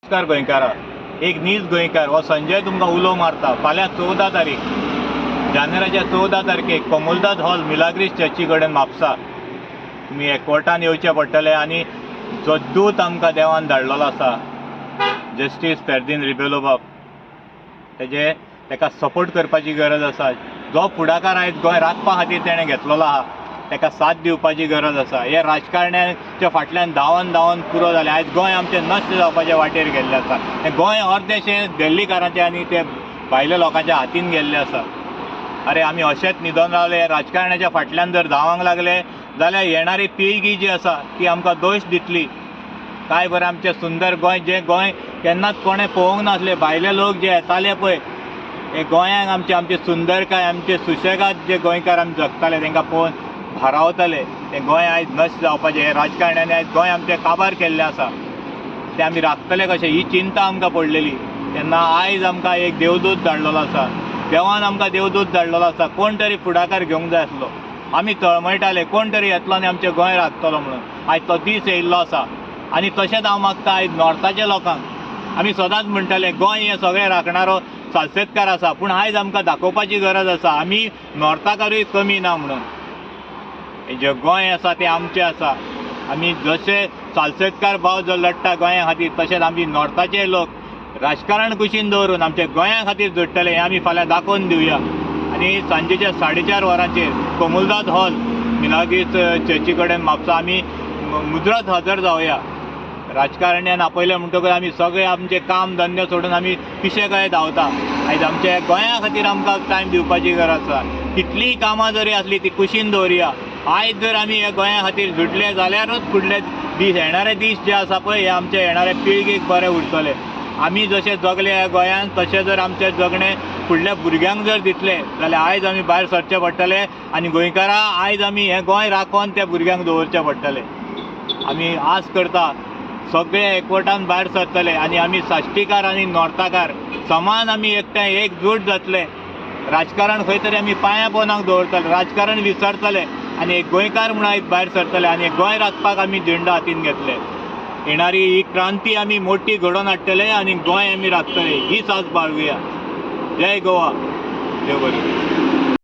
नमस्कार गोंयकारा, एक नीज गोंयकार हो संजय तुमकां उलो मारता। फाल्यां 14 तारीख जानेराच्या 14 तारखेक कोमुलदाद हॉल मिलाग्रीस चर्ची कडेन म्हापसा तुमी एकवटान येवचें पडटलें। आनी जो दूत आमकां देवान धाडलेलो आसा जस्टीस फेर्दीन रिबेलो बाब, ताका सपोर्ट करपाची गरज आसा। जो फुडाकार आयज गोंय राखपा खातीर तेणें घेतलेलो आहा ताका साथ दिवपाची गरज आसा। हे राजकारण्याच्या फाटल्यान धांवन पुरो जालें। आयज गोंय आमचें नश्ट जावपाच्या वाटेर गेल्लें आसा। हें गोंय अर्देशें दिल्लीकारांचें आनी ते भायल्या लोकांच्या हातीन गेल्लें आसा। अरे आमी अशेंच न्हिदोन रावले, राजकारण्याच्या फाटल्यान जर धांवंक लागले जाल्यार येणारी पिळगी जी आसा ती आमकां दोश दितली। काय बरें आमचें सुंदर गोंय, जें गोंय केन्नाच कोणें पळोवंक नासलें। भायले लोक जे येताले पळय हे गोंयांक आमचे सुंदरकाय, आमचे सुशेगाद जे गोंयकार आमी जगताले तांकां पळोवन भारावताले। तें गोंय आयज नश्ट जावपाचें। हे राजकारण्यानी आयज गोंय आमचें काबार केल्लें आसा, तें आमी राखतले कशें ही चिंता आमकां पडलेली। तेन्ना आयज आमकां एक देवदूत धाडलेलो आसा, देवान आमकां देवदूत धाडलेलो आसा। कोण तरी फुडाकार घेवंक जाय आसलो। आमी तळमळटाले कोण तरी येतलो आनी आमचें गोंय राखतलो म्हणून। आयज तो दीस येयल्लो आसा। आनी तशेंच हांव मागता आयज नॉर्थाच्या लोकांक, आमी सदांच म्हणटाले गोंय हें सगळें राखणारो सालसेतकार आसा, पूण आयज आमकां दाखोवपाची गरज आसा आमी नॉर्थाकारूय कमी ना म्हणून। जें गोंय आसा तें आमचें आसा। आमी जशे सालसेतकार भाव जो लडटा गोंया खातीर, तशेंच आमी नॉर्थाचे लोक राजकारण कुशीन दवरून आमच्या गोंया खातीर झुडटले हें आमी फाल्यां दाखोवन दिवया। आनी सांजेच्या 4:30 वरांचेर कोमुलदाद हॉल मिलाग्रीस चर्ची कडेन म्हापसा आमी मुजरत हजर जावया। राजकारण्यान आपयलें म्हणटकच आमी सगळे आमचें काम धंदे सोडून आमी पिशे कळे धांवता। आयज आमच्या गोंया खातीर आमकां टायम दिवपाची गरज आसा। कितलींय कामां जरी आसली ती कुशीन दवरया। आयज जर आमी ह्या गोंया खातीर झुडले जाल्यारूच फुडले दीस, येणारे दीस जे आसा पळय हे आमच्या येणाऱ्या पिळगेक बरें उरतले। आमी जशें जगले ह्या गोंयांत तशें जर आमचें जगणें फुडल्या भुरग्यांक जर दितले जाल्यार आयज आमी भायर सरचें पडटलें। आनी गोंयकारां आयज आमी हें गोंय राखोवन त्या भुरग्यांक दवरचें पडटलें। आमी आस करता सगळे एकवटान भायर सरतले आनी आमी साश्टीकार आनी नॉर्थाकार समान आमी एकठांय एकजूट जातले। राजकारण खंय तरी आमी पांयां पोंदाक दवरतले, राजकारण विसरतले आनी एक गोंयकार म्हूण आयज भायर सरतले आनी गोंय राखपाक आमी झेंडो हातीन घेतले। येणारी ही क्रांती आमी मोठी घडोवन हाडटले आनी गोंय आमी राखतले ही सास बाळगुया। जय गोवा, देव बरें।